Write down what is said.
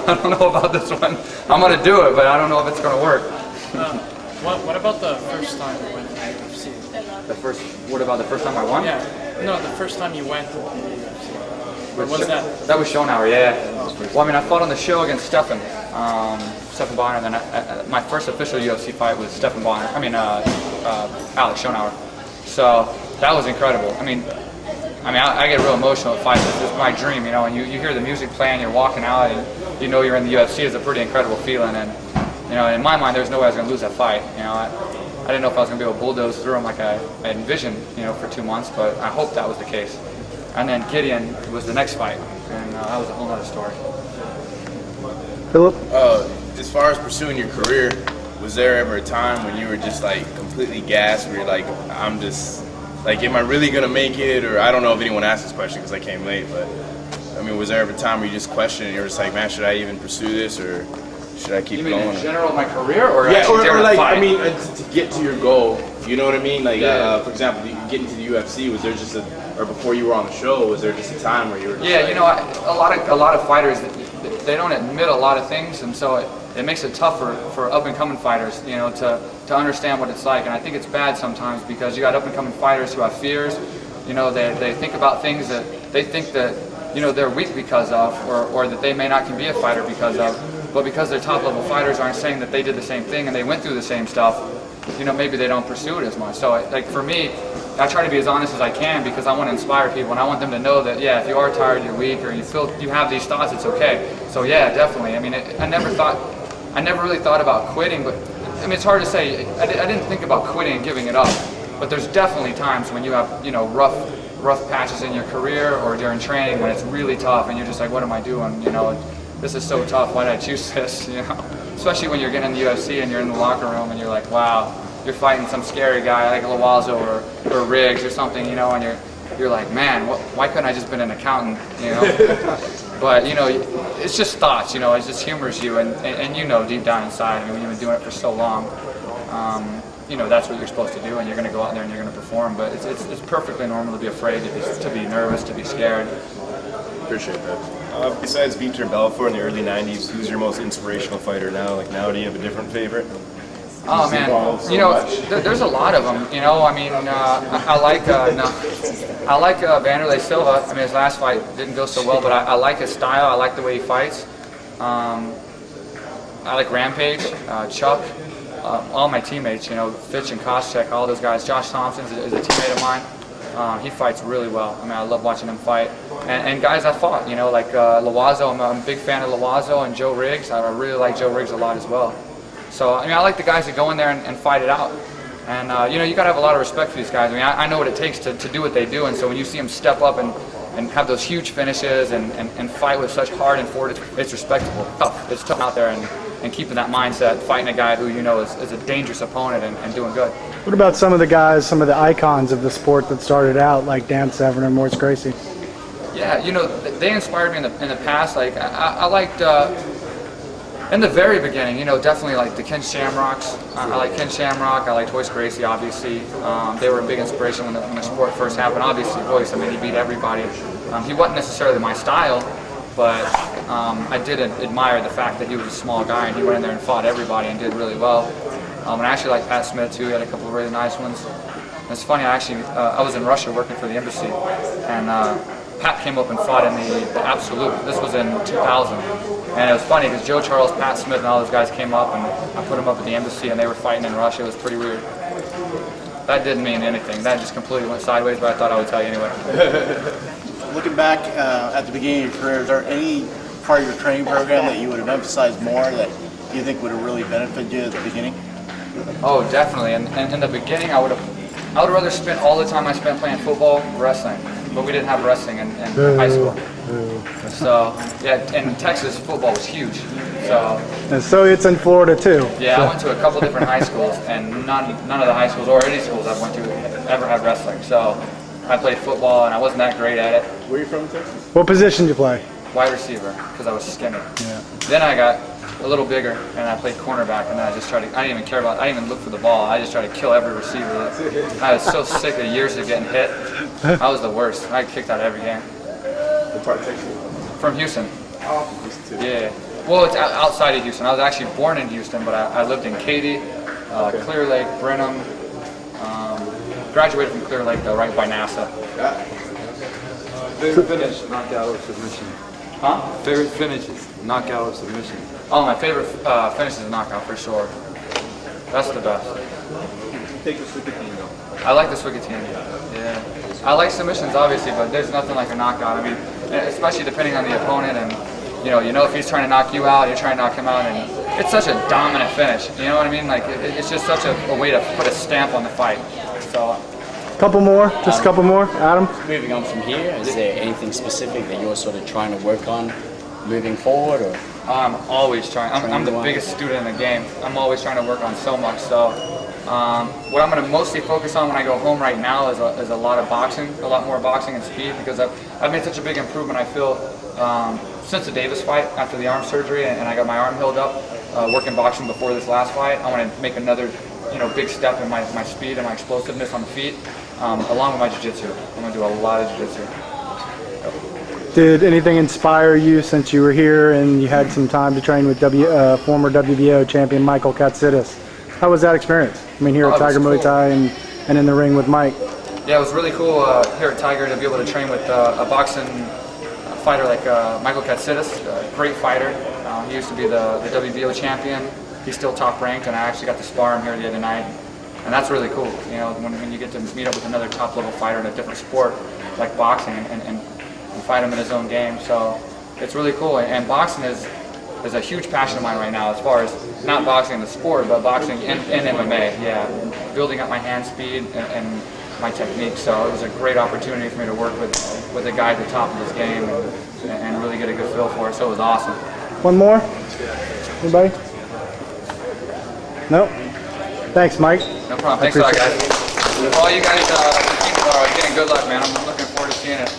I don't know about this one. I'm gonna do it, but I don't know if it's gonna work. What about the first time you went to the UFC? What about the first time I won? Yeah. No, the first time you went to the UFC. What was that? That was Schonauer, yeah. Well, I mean, I fought on the show against Stefan Bonner, and then my first official UFC fight was Stefan Bonner. I mean, Alex Schonauer. So that was incredible. I mean, I get real emotional at fights. It's my dream, you know. And you hear the music playing, you're walking out, and you know you're in the UFC. It's a pretty incredible feeling. And you know, in my mind, there's no way I was going to lose that fight. You know, I didn't know if I was going to be able to bulldoze through him like I envisioned, you know, for 2 months. But I hope that was the case. And then Gideon was the next fight, and that was a whole other story. Philip? As far as pursuing your career, was there ever a time when you were just like completely gassed, where you're like, I'm just like, am I really gonna make it? Or I don't know if anyone asked this question because I came late, but I mean, was there ever a time where you just questioned and you're just like, man, should I even pursue this, or should I keep going? In general, my career, or yeah, or like, fight? I mean, to get to your goal, you know what I mean? Like, for example, getting to the UFC, was there just or before you were on the show, was there just a time where you were just yeah, like, you know, a lot of fighters, they don't admit a lot of things, and so it makes it tougher for up-and-coming fighters, you know, to understand what it's like. And I think it's bad sometimes because you got up-and-coming fighters who have fears. You know, they think about things that they think that, you know, they're weak because of, or that they may not can be a fighter because of. But because they're top-level fighters aren't saying that they did the same thing and they went through the same stuff, you know, maybe they don't pursue it as much. So, like, for me, I try to be as honest as I can because I want to inspire people, and I want them to know that, yeah, if you are tired, you're weak, or you feel you have these thoughts, it's okay. So yeah, definitely. I mean, I never really thought about quitting, but I mean, it's hard to say. I didn't think about quitting and giving it up, but there's definitely times when you have, you know, rough patches in your career or during training when it's really tough, and you're just like, what am I doing? You know, this is so tough. Why did I choose this? You know, especially when you're getting in the UFC and you're in the locker room and you're like, wow, you're fighting some scary guy like Loazo or Riggs or something, you know, and you're like, man, why couldn't I just been an accountant, you know? But, you know, it's just thoughts, you know, it just humors you, and you know deep down inside, I mean, when you've been doing it for so long, you know, that's what you're supposed to do, and you're going to go out there and you're going to perform. But it's perfectly normal to be afraid, to be nervous, to be scared. Appreciate that. Besides Vitor Belfort in the early 90s, who's your most inspirational fighter now? Like now, do you have a different favorite? Oh man, you know, there's a lot of them. You know, I mean, I like Vanderlei Silva. I mean, his last fight didn't go so well, but I like his style. I like the way he fights. I like Rampage, Chuck, all my teammates. You know, Fitch and Koscheck, all those guys. Josh Thompson is a teammate of mine. He fights really well. I mean, I love watching him fight. And guys I fought, you know, like Loazo. I'm a big fan of Loazo, and Joe Riggs. I really like Joe Riggs a lot as well. So, I mean, I like the guys that go in there and fight it out. And, you know, you got to have a lot of respect for these guys. I mean, I know what it takes to do what they do. And so when you see them step up and have those huge finishes and fight with such heart and fortitude, it's respectable. Tough. It's tough out there and keeping that mindset, fighting a guy who you know is a dangerous opponent and doing good. What about some of the guys, some of the icons of the sport that started out, like Dan Severn and Maurice Gracie? Yeah, you know, they inspired me in the past. Like, I liked... in the very beginning, you know, definitely like the Ken Shamrocks. I like Ken Shamrock. I like Royce Gracie, obviously. They were a big inspiration when the sport first happened. Obviously, Royce, I mean, he beat everybody. He wasn't necessarily my style, but I did admire the fact that he was a small guy and he went in there and fought everybody and did really well. And I actually like Pat Smith too. He had a couple of really nice ones. And it's funny, I was in Russia working for the embassy, and Pat came up and fought in the Absolute. This was in 2000. And it was funny because Joe Charles, Pat Smith, and all those guys came up, and I put them up at the embassy, and they were fighting in Russia. It was pretty weird. That didn't mean anything. That just completely went sideways, but I thought I would tell you anyway. Looking back at the beginning of your career, is there any part of your training program that you would have emphasized more that you think would have really benefited you at the beginning? Oh, definitely. And in the beginning, I would rather spend all the time I spent playing football wrestling, but we didn't have wrestling in high school. So yeah, in Texas, football was huge. And so it's in Florida too. Yeah, I went to a couple different high schools, and none of the high schools or any schools I went to ever had wrestling. So I played football, and I wasn't that great at it. Where are you from in Texas? What position did you play? Wide receiver, because I was skinny. Yeah. Then I got a little bigger, and I played cornerback, and then I just tried to, I didn't even care about, I didn't even look for the ball. I just tried to kill every receiver. I was so sick of years of getting hit. I was the worst. I kicked out every game. What part of Texas? From Houston. Oh, Houston too. Yeah. Well, it's outside of Houston. I was actually born in Houston, but I lived in Katy, Clear Lake, Brenham. Graduated from Clear Lake, though, right by NASA. Favorite finish, knockout or submission? Huh? Favorite finishes, knockout or submission? Oh, my favorite finish is a knockout for sure. That's the best. Take the Swicketeam though. I like the Swicketeam. Yeah. I like submissions, obviously, but there's nothing like a knockout. I mean, especially depending on the opponent, and you know if he's trying to knock you out, you're trying to knock him out, and it's such a dominant finish. You know what I mean? Like it's just such a way to put a stamp on the fight. So. Couple more, just a couple more, Adam. Moving on from here, is there anything specific that you're sort of trying to work on moving forward? Or I'm always trying. I'm the biggest student in the game. I'm always trying to work on so much. So what I'm going to mostly focus on when I go home right now is a lot of boxing, a lot more boxing and speed, because I've made such a big improvement, I feel, since the Davis fight after the arm surgery, and I got my arm healed up, working boxing before this last fight. I want to make another big step in my speed and my explosiveness on the feet, along with my jiu-jitsu. I'm going to do a lot of jiu-jitsu. Did anything inspire you since you were here and you had some time to train with former WBO champion Michael Katsidis? How was that experience? I mean, here at Tiger Muay Thai and in the ring with Mike. Yeah, it was really cool here at Tiger to be able to train with a boxing fighter like Michael Katsidis, a great fighter. He used to be the WBO champion. He's still top ranked, and I actually got to spar him here the other night. And that's really cool, when you get to meet up with another top level fighter in a different sport like boxing and fight him in his own game. So it's really cool, and boxing is a huge passion of mine right now, as far as not boxing the sport, but boxing and MMA. Yeah, building up my hand speed and my technique. So it was a great opportunity for me to work with a guy at the top of his game and really get a good feel for it. So it was awesome. One more? Anybody? No? Thanks, Mike. No problem. Thanks a lot, guys. For all you guys getting good luck, man. I'm looking forward to seeing it.